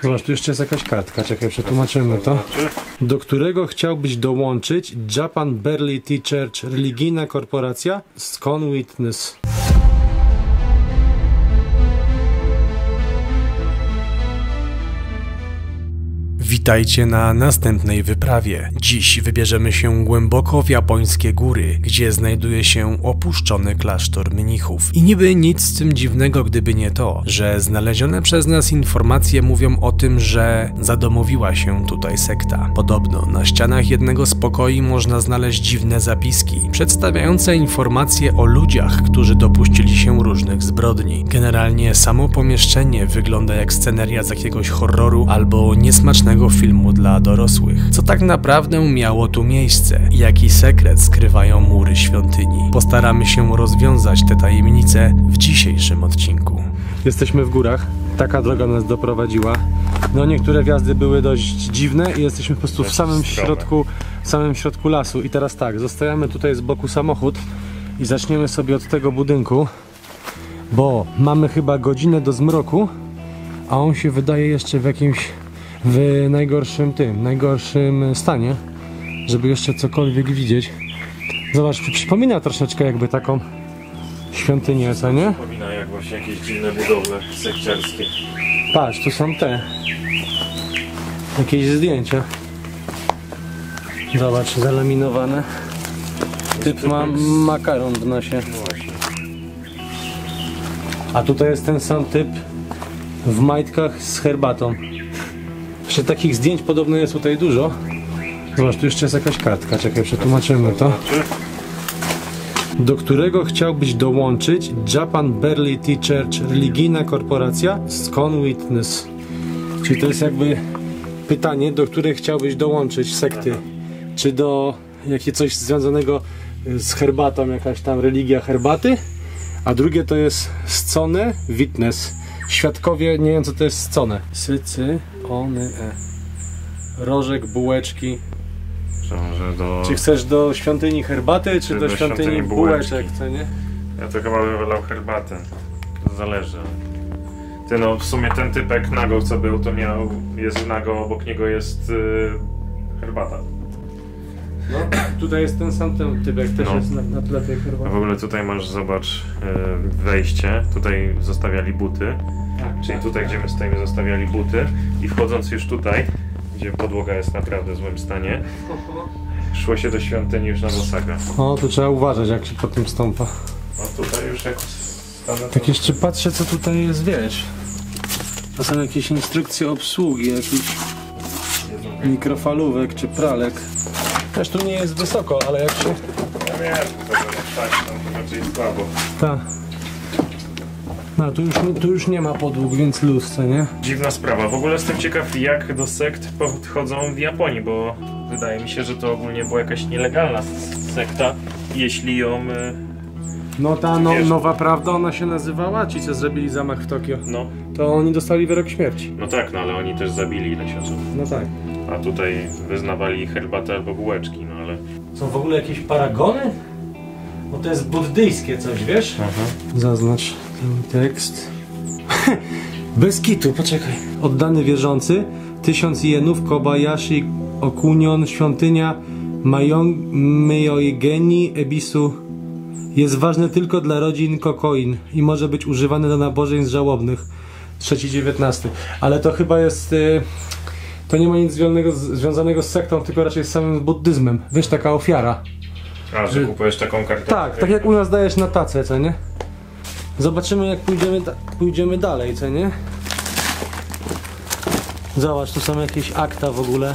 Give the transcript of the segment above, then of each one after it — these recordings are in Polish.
Zobacz, tu jeszcze jest jakaś kartka, czekaj, przetłumaczymy to. Do którego chciałbyś dołączyć? Japan Barely Tea Church, religijna korporacja? Scone Witness. Witajcie na następnej wyprawie. Dziś wybierzemy się głęboko w japońskie góry, gdzie znajduje się opuszczony klasztor mnichów. I niby nic z tym dziwnego, gdyby nie to, że znalezione przez nas informacje mówią o tym, że zadomowiła się tutaj sekta. Podobno na ścianach jednego z pokoi można znaleźć dziwne zapiski, przedstawiające informacje o ludziach, którzy dopuścili się różnych zbrodni. Generalnie samo pomieszczenie wygląda jak sceneria z jakiegoś horroru albo niesmacznego filmu dla dorosłych. Co tak naprawdę miało tu miejsce? Jaki sekret skrywają mury świątyni? Postaramy się rozwiązać te tajemnice w dzisiejszym odcinku. Jesteśmy w górach. Taka droga nas doprowadziła. No niektóre wjazdy były dość dziwne i jesteśmy po prostu w samym środku lasu. I teraz tak, zostawiamy tutaj z boku samochód i zaczniemy sobie od tego budynku, bo mamy chyba godzinę do zmroku, a on się wydaje jeszcze w najgorszym stanie, żeby jeszcze cokolwiek widzieć. Zobacz, przypomina troszeczkę jakby taką świątynię, co nie? Przypomina jak właśnie jakieś dziwne budowle sekciarskie. Patrz, tu są jakieś zdjęcia. Zobacz, zalaminowane. Typ ma makaron w nosie. A tutaj jest ten sam typ w majtkach z herbatą. Jeszcze takich zdjęć podobno jest tutaj dużo. Zobacz, tu jeszcze jest jakaś kartka, czekaj, przetłumaczymy to. Do którego chciałbyś dołączyć? Japan Barely Tea Church, religijna korporacja? Scone Witness. Czyli to jest jakby pytanie, do której chciałbyś dołączyć sekty. Czy do coś związanego z herbatą, jakaś tam religia herbaty? A drugie to jest Scone Witness. Świadkowie, nie wiem co to jest scone. Rożek, bułeczki. Czy chcesz do świątyni herbaty, czy do świątyni bułeczek, co nie? Ja to chyba bym wolał herbatę. To zależy. Ty no, w sumie ten typek nago co był, to jest nago, obok niego jest herbata. No, tutaj jest ten sam typek, też jest na tle tej herbaty. A w ogóle tutaj masz, zobacz, wejście. Tutaj zostawiali buty. Czyli tutaj, gdzie my stoimy, zostawiali buty. I wchodząc już tutaj, gdzie podłoga jest naprawdę w złym stanie, szło się do świątyni już na bosaka. O, tu trzeba uważać, jak się po tym stąpa. A tutaj już jak stanę... Tak jeszcze patrzę, co tutaj jest, wiesz. To są jakieś instrukcje obsługi, jakichś mikrofalówek czy pralek. Też tu nie jest wysoko, ale jak się... Ja wiem, tak, tam raczej słabo. Tak. No, tu już nie ma podłóg, więc luz, nie? Dziwna sprawa. W ogóle jestem ciekaw, jak do sekt podchodzą w Japonii, bo wydaje mi się, że to ogólnie była jakaś nielegalna sekta, jeśli ją... No ta nowa prawda, ona się nazywała? Ci, co zrobili zamach w Tokio. No. To oni dostali wyrok śmierci. No tak, no ale oni też zabili ileś osób. No tak. A tutaj wyznawali herbatę albo bułeczki, no ale... Są w ogóle jakieś paragony? Bo to jest buddyjskie coś, wiesz? Aha. Zaznacz ten tekst. Bez kitu, poczekaj. Oddany wierzący, 1000 jenów, Kobayashi Okunion, świątynia Myoigeni Ebisu jest ważne tylko dla rodzin Kokoin i może być używane do nabożeństw żałobnych. 3.19. Ale to chyba jest... to nie ma nic związanego z sektą, tylko raczej z samym buddyzmem. Wiesz, taka ofiara. A, że kupujesz taką kartę? Tak jak u nas dajesz na tacę, co nie? Zobaczymy, jak pójdziemy dalej, co nie? Zobacz, tu są jakieś akta w ogóle.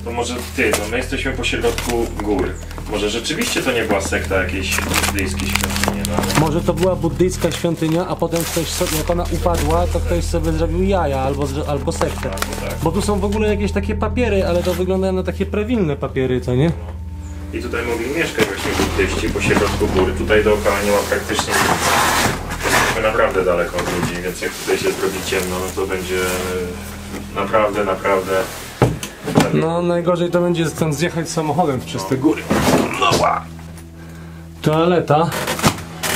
To może ty, no my jesteśmy po środku gór. Może rzeczywiście to nie była sekta jakiejś buddyjskiej świątyni, no ale... Może to była buddyjska świątynia, a potem ktoś sobie, jak ona upadła, to ktoś sobie zrobił jaja albo sektę. Tak. Bo tu są w ogóle jakieś takie papiery, ale to wyglądają na takie prawilne papiery, co nie? No. I tutaj mogli mieszkać właśnie buddyści po środku góry. Tutaj dookoła nie ma praktycznie nic. Jesteśmy naprawdę daleko od ludzi, więc jak tutaj się zrobi ciemno, no to będzie naprawdę... No najgorzej to będzie stąd zjechać samochodem przez te góry. Toaleta.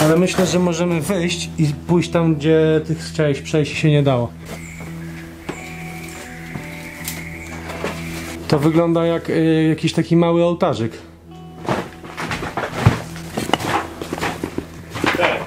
Ale myślę, że możemy wyjść i pójść tam, gdzie ty chciałeś przejść i się nie dało. To wygląda jak jakiś taki mały ołtarzyk. Tak.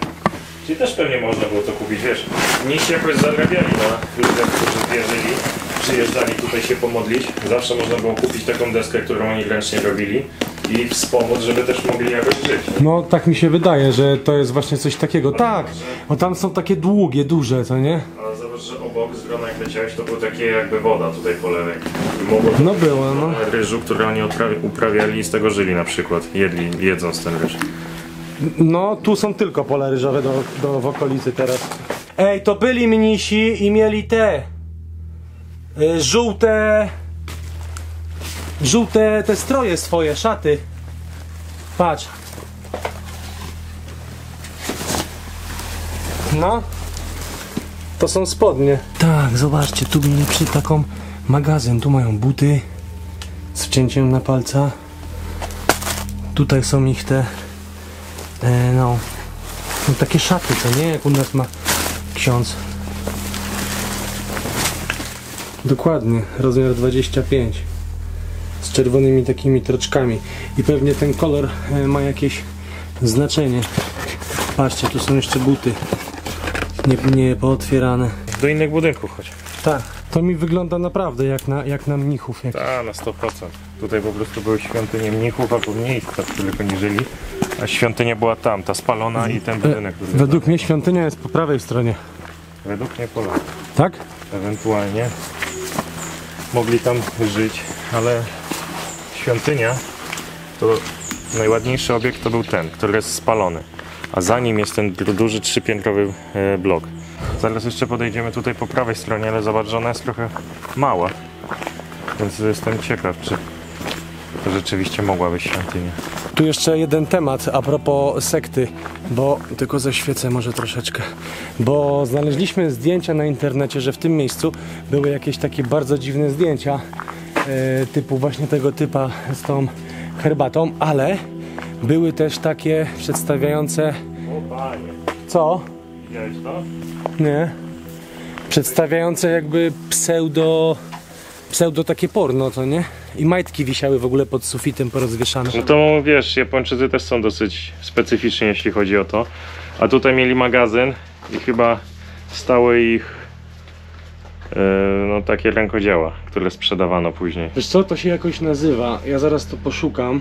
Czyli też pewnie można było to kupić, wiesz. Mnisi jakoś zarabiali na ludziach, którzy wierzyli, przyjeżdżali tutaj się pomodlić. Zawsze można było kupić taką deskę, którą oni ręcznie robili i wspomóc, żeby też mogli jakoś żyć. No tak mi się wydaje, że to jest właśnie coś takiego. Tak, bo tam są takie długie, duże, co nie? Ale zobacz, że obok z grona jak leciałeś, to było takie jakby woda tutaj po lewej. No była, no. Ryżu, który oni uprawiali i z tego żyli na przykład. Jedząc ten ryż. No, tu są tylko pola ryżowe w okolicy teraz. Ej, to byli mnisi i mieli te żółte te stroje swoje, szaty. Patrz. No. To są spodnie. Tak, zobaczcie, tu mieli taką magazyn. Tu mają buty z wcięciem na palca. Tutaj są ich te no takie szaty, co nie? Jak u nas ma ksiądz. Dokładnie, rozmiar 25 z czerwonymi takimi troczkami i pewnie ten kolor ma jakieś znaczenie. Patrzcie, tu są jeszcze buty nie pootwierane. Do innych budynków chodź. Tak, to mi wygląda naprawdę jak na mnichów. Tak, na 100%. Tutaj po prostu były świątynie mnichów albo miejsca, w których oni żyli. A świątynia była tam, ta spalona i ten budynek. Według mnie świątynia jest po prawej stronie. Według mnie pola. Tak? Ewentualnie mogli tam żyć, ale świątynia to najładniejszy obiekt to był ten, który jest spalony. A za nim jest ten duży 3-piętrowy blok. Zaraz jeszcze podejdziemy tutaj po prawej stronie, ale zobacz, że ona jest trochę mała. Więc jestem ciekaw, czy to rzeczywiście mogła być świątynia. Tu jeszcze jeden temat a propos sekty, bo tylko zaświecę może troszeczkę, bo znaleźliśmy zdjęcia na internecie, że w tym miejscu były jakieś takie bardzo dziwne zdjęcia typu właśnie tego typa z tą herbatą, ale były też takie przedstawiające... O panie. Co? Widziałeś to? Nie. Przedstawiające jakby pseudo takie porno, to nie? I majtki wisiały w ogóle pod sufitem porozwieszane. No to wiesz, Japończycy też są dosyć specyficzni, jeśli chodzi o to. A tutaj mieli magazyn i chyba stały ich no takie rękodzieła, które sprzedawano później. Wiesz co, to się jakoś nazywa, ja zaraz to poszukam,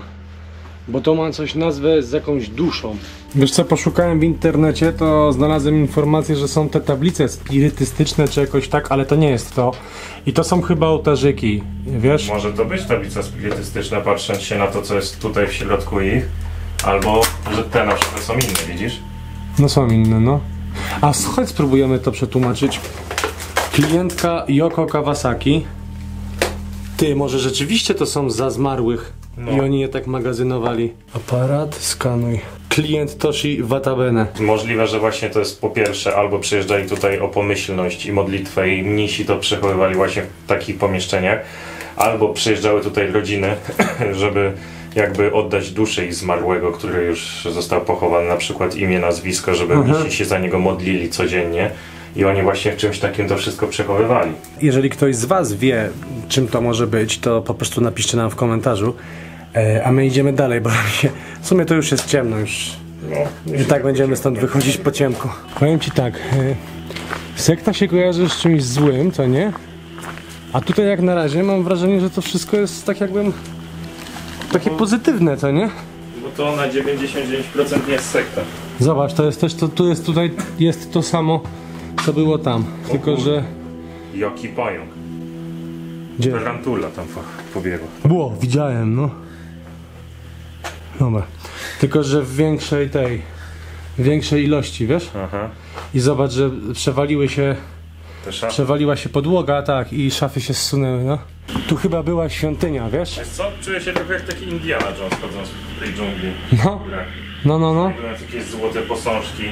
bo to ma coś nazwę z jakąś duszą. Wiesz co, poszukałem w internecie, to znalazłem informację, że są te tablice spirytystyczne czy jakoś tak, ale to nie jest to. I to są chyba ołtarzyki, wiesz? Może to być tablica spirytystyczna, patrząc się na to, co jest tutaj w środku ich. Albo, że te na przykład są inne, widzisz? No są inne, no. A chodź spróbujemy to przetłumaczyć. Klientka Yoko Kawasaki. Ty, może rzeczywiście to są za zmarłych i oni je tak magazynowali. Aparat, skanuj. Klient Toshi Watabene. Możliwe, że właśnie to jest po pierwsze, albo przyjeżdżali tutaj o pomyślność i modlitwę i mnisi to przechowywali właśnie w takich pomieszczeniach, albo przyjeżdżały tutaj rodziny, żeby jakby oddać duszę ich zmarłego, który już został pochowany, na przykład imię, nazwisko, żeby mnisi się za niego modlili codziennie. I oni właśnie w czymś takim to wszystko przechowywali. Jeżeli ktoś z was wie, czym to może być, to po prostu napiszcie nam w komentarzu. A my idziemy dalej, bo w sumie to już jest ciemno już. I tak będziemy stąd wychodzić po ciemku. Powiem ci tak, sekta się kojarzy z czymś złym, co nie? A tutaj jak na razie mam wrażenie, że to wszystko jest tak jakbym takie pozytywne, co nie? Bo to na 99% nie jest sekta. Zobacz, to jest też to, tutaj jest to samo, co było tam, tylko że... Jaki pająk. Gdzie? Tarantula tam pobiegła. Było, widziałem, no. Dobra. Tylko że w większej ilości, wiesz? Aha. I zobacz, że Te przewaliła się podłoga, tak, i szafy się zsunęły, no. Tu chyba była świątynia, wiesz? Wiesz co? Czuję się trochę jak taki Indiana Jones chodząc w tej dżungli. No. No. Były jakieś złote posążki,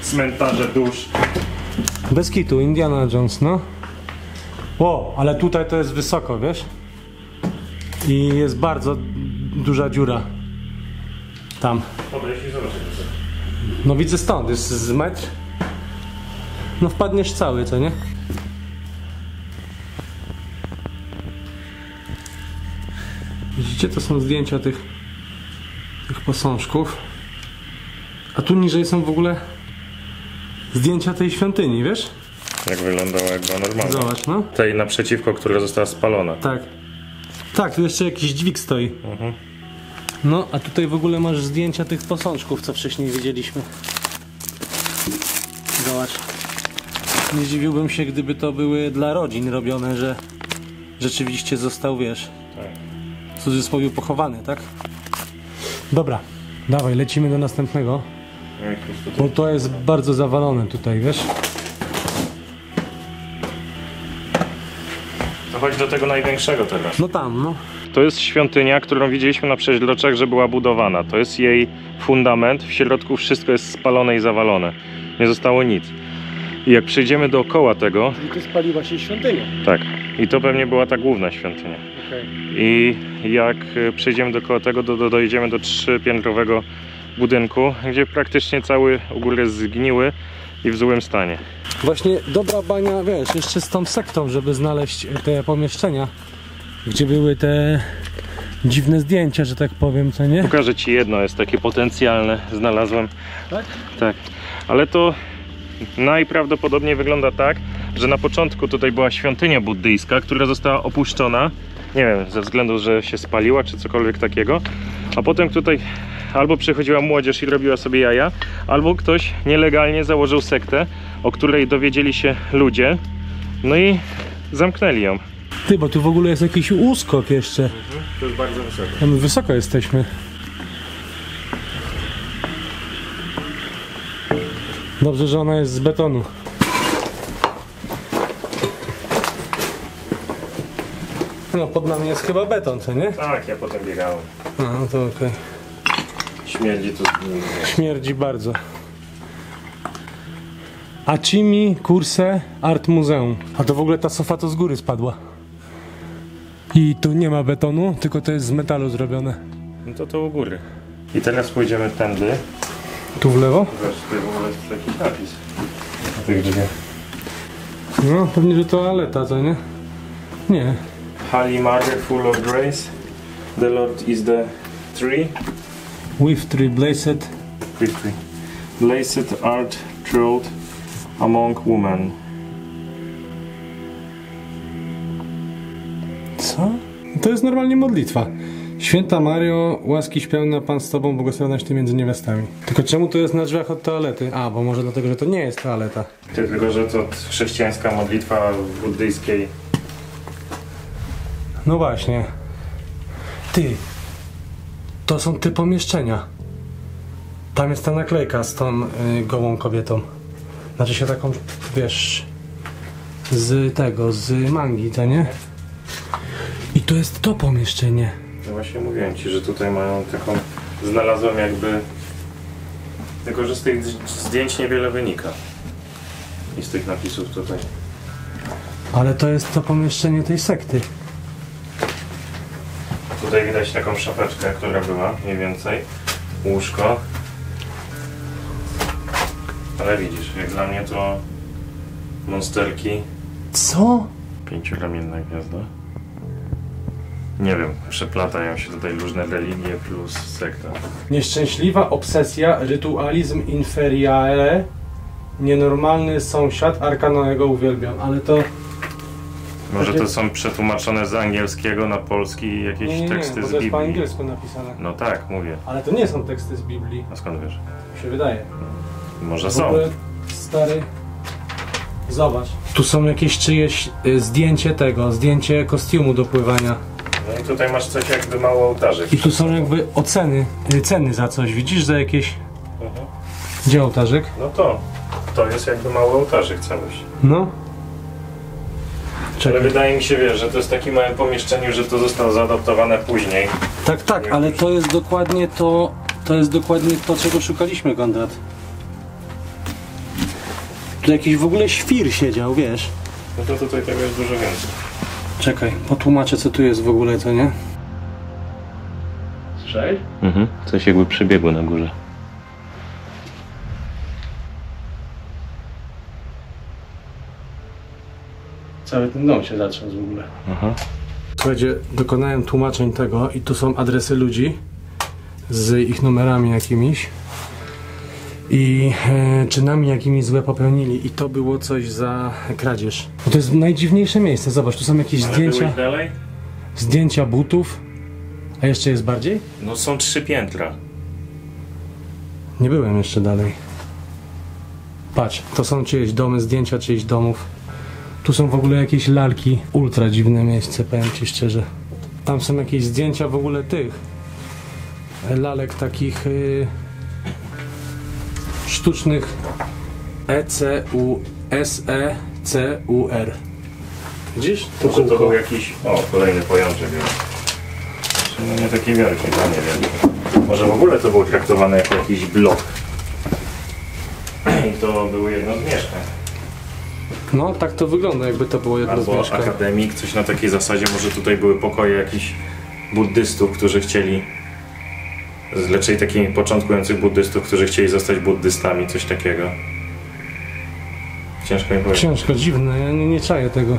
cmentarze dusz. Bez kitu, Indiana Jones, no. O, ale tutaj to jest wysoko, wiesz? I jest bardzo duża dziura. Tam. Dobra, jeśli zobaczymy co. No widzę stąd, jest z metr. No wpadniesz cały, co nie? Widzicie, to są zdjęcia tych posążków. A tu niżej są w ogóle zdjęcia tej świątyni, wiesz? Jak wyglądała, jak była normalna. Zobacz, no. Tej naprzeciwko, która została spalona. Tak. Tak, tu jeszcze jakiś dźwig stoi. No, a tutaj w ogóle masz zdjęcia tych posążków, co wcześniej widzieliśmy. Zobacz. Nie zdziwiłbym się, gdyby to były dla rodzin robione, że rzeczywiście został, wiesz, w cudzysłowie pochowany, tak? Dobra, dawaj, lecimy do następnego. Bo to jest bardzo zawalone tutaj, wiesz? To chodź do tego największego teraz. No tam, no. To jest świątynia, którą widzieliśmy na przeźroczach, że była budowana. To jest jej fundament. W środku wszystko jest spalone i zawalone. Nie zostało nic. I jak przejdziemy dookoła tego... Czyli tu spaliła się świątynia. Tak. I to pewnie była ta główna świątynia. Okay. I jak przejdziemy dookoła tego, dojdziemy do 3-piętrowego budynku, gdzie praktycznie całe u góry zgniły i w złym stanie. Właśnie dobra bania, wiesz, jeszcze z tą sektą, żeby znaleźć te pomieszczenia, gdzie były te dziwne zdjęcia, że tak powiem, co nie? Pokażę ci jedno, jest takie potencjalne, znalazłem. Tak? Tak. Ale to najprawdopodobniej wygląda tak, że na początku tutaj była świątynia buddyjska, która została opuszczona. Nie wiem, ze względu, że się spaliła, czy cokolwiek takiego. A potem tutaj albo przychodziła młodzież i robiła sobie jaja, albo ktoś nielegalnie założył sektę, o której dowiedzieli się ludzie, no i zamknęli ją. Ty, bo tu w ogóle jest jakiś uskok jeszcze. To jest bardzo wysoko. A my wysoko jesteśmy. Dobrze, że ona jest z betonu. No, pod nami jest chyba beton, co nie? Tak, ja potem biegałem. No to okej. Śmierdzi tu. Śmierdzi bardzo. Achimi Kurse Art Muzeum. A to w ogóle ta sofa to z góry spadła. I tu nie ma betonu, tylko to jest z metalu zrobione. No to u góry. I teraz pójdziemy tędy. Tu w lewo? Zobacz, tutaj w ogóle jest jakiś napis na tych drzwiach. No, pewnie, że toaleta, co nie? Nie. Holy Mother, full of grace, the Lord is the tree. With three blessed. Blessed art throughout among women. Co? To jest normalnie modlitwa. Święta Mario, łaskiś pełna Pan z Tobą, błogosławionaś Ty między niewiastami. Tylko czemu to jest na drzwiach od toalety? A, bo może dlatego, że to nie jest toaleta. Tylko, że to chrześcijańska modlitwa buddyjskiej. No właśnie. Ty. To są te pomieszczenia. Tam jest ta naklejka z tą gołą kobietą. Znaczy się taką, wiesz, z tego, z mangi, to nie? I to jest to pomieszczenie. No właśnie mówiłem ci, że tutaj mają taką... Znalazłem jakby... Tylko, że z tych zdjęć niewiele wynika. I z tych napisów tutaj. Ale to jest to pomieszczenie tej sekty. Tutaj widać taką szafeczkę, która była mniej więcej. Łóżko. Ale widzisz, jak dla mnie to monsterki. Co? 5-ramienna gwiazda. Nie wiem, przeplatają się tutaj różne religie plus sekta. Nieszczęśliwa obsesja, rytualizm inferiare, nienormalny sąsiad, Arkanoego uwielbiam, ale to... Może to są przetłumaczone z angielskiego na polski jakieś teksty bo z to jest po Biblii. angielsku napisane. No tak, mówię. Ale to nie są teksty z Biblii, A skąd wiesz? mi się wydaje. Może W są. ogóle, stary, zobacz. Tu są jakieś czyjeś zdjęcie kostiumu do pływania. No i tutaj masz coś jakby mało ołtarzek. I tu są jakby ceny za coś, widzisz, za jakieś... Gdzie ołtarzyk? No to jest jakby mały ołtarzyk całość. No. Ale wydaje mi się, wiesz, że to jest w takim małym pomieszczeniu, że to zostało zaadaptowane później. Tak, ale to jest dokładnie to... To jest dokładnie to, czego szukaliśmy, Konrad. Tu jakiś w ogóle świr siedział, wiesz. No to tutaj tego jest dużo więcej. Czekaj, potłumaczę, co tu jest w ogóle, co nie? Słyszałeś? Coś jakby przebiegło na górze. Cały ten dom się zatrząsł w ogóle. Słuchajcie, dokonałem tłumaczeń tego i tu są adresy ludzi z ich numerami jakimiś i czynami jakimi złe popełnili i to było coś za kradzież. Bo to jest najdziwniejsze miejsce, zobacz, tu są jakieś zdjęcia, dalej? zdjęcia butów, a jeszcze jest bardziej? No są 3 piętra. Nie byłem jeszcze dalej. Patrz, to są czyjeś domy, zdjęcia czyichś domów. Tu są w ogóle jakieś lalki. Ultra dziwne miejsce, powiem ci szczerze. Tam są jakieś zdjęcia w ogóle tych lalek takich sztucznych ECUSECUR. Widzisz? To był jakiś... O, kolejny pajączek. No nie taki wielki, no nie wiem. Może w ogóle to było traktowane jako jakiś blok. I to było jedno z mieszkań. No, tak to wygląda, jakby to było jedno z Albo mieszkań. akademik, coś na takiej zasadzie. Może tutaj były pokoje jakichś buddystów, którzy chcieli... Raczej takich początkujących buddystów, którzy chcieli zostać buddystami, coś takiego. Ciężko mi powiedzieć. Ciężko, dziwne, ja nie czaję tego.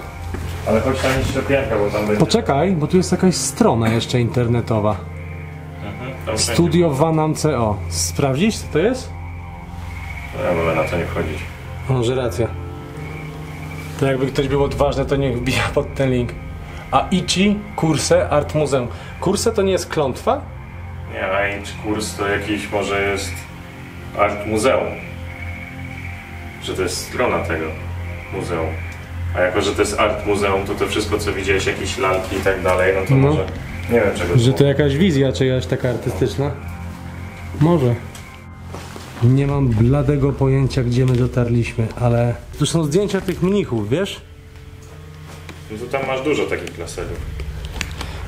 Ale chodź tam iść do piętra, bo tam będzie... Poczekaj, bo tu jest jakaś strona jeszcze internetowa. Tam Studio Vanam CO. Sprawdzić, co to jest? Ja wolę na to nie wchodzić. Może racja. To jakby ktoś był odważny, to niech wbija pod ten link. A Ichi Kurse Art Muzeum. Kurse to nie jest klątwa? Nie, a kurs to jakiś może jest art muzeum. Że to jest strona tego muzeum. A jako, że to jest art muzeum, to wszystko co widziałeś, jakieś lalki i tak dalej, no to No. może... Nie wiem czego Że to jakaś wizja czyjaś taka artystyczna? Może. Nie mam bladego pojęcia, gdzie my dotarliśmy, ale... Tu są zdjęcia tych mnichów, wiesz? No to tam masz dużo takich laserów.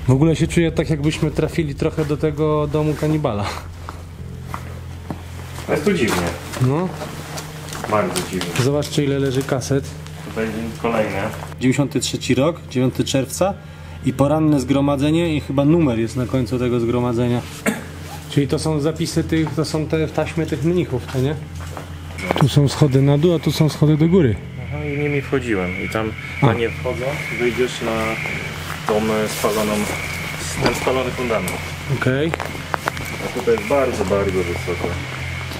W ogóle się czuję tak, jakbyśmy trafili trochę do tego domu kanibala. Jest tu dziwnie. No. Bardzo dziwnie. Zobaczcie, ile leży kaset. Tutaj kolejne. 93 rok, 9 czerwca i poranne zgromadzenie i chyba numer jest na końcu tego zgromadzenia. Czyli to są zapisy tych, to są te taśmy tych mnichów, to nie? Tu są schody na dół, a tu są schody do góry. Aha, i nimi wchodziłem. I tam na nie wchodząc wyjdziesz na tą spaloną, ten spalony fundament. Okej. A tutaj jest bardzo, bardzo wysoko.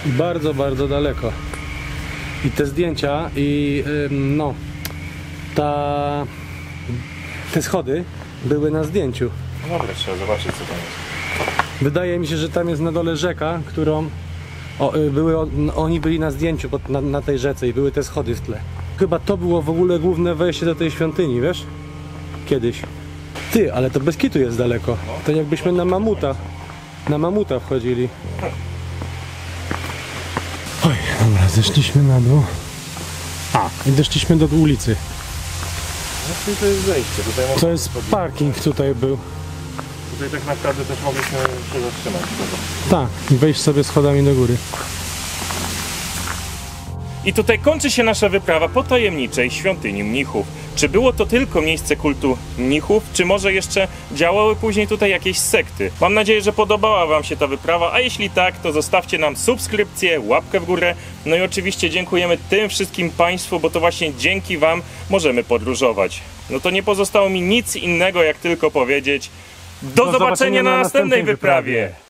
Bardzo, bardzo daleko. I te zdjęcia i no te schody były na zdjęciu. No dobra, trzeba zobaczyć co tam jest. Wydaje mi się, że tam jest na dole rzeka, którą oni byli na zdjęciu na tej rzece i były te schody w tle. Chyba to było w ogóle główne wejście do tej świątyni, wiesz? Kiedyś. Ty, ale to bez kitu jest daleko. To jakbyśmy na mamuta wchodzili. Oj, dobra, zeszliśmy na dół. I doszliśmy do ulicy. No to jest wejście. Tutaj To jest parking tutaj był. Tutaj tak naprawdę też mogliśmy się zatrzymać. Tak, i wejść sobie schodami do góry. I tutaj kończy się nasza wyprawa po tajemniczej świątyni mnichów. Czy było to tylko miejsce kultu mnichów, czy może jeszcze działały później tutaj jakieś sekty? Mam nadzieję, że podobała wam się ta wyprawa, a jeśli tak, to zostawcie nam subskrypcję, łapkę w górę. No i oczywiście dziękujemy tym wszystkim państwu, bo to właśnie dzięki wam możemy podróżować. No to nie pozostało mi nic innego, jak tylko powiedzieć do zobaczenia na następnej wyprawie!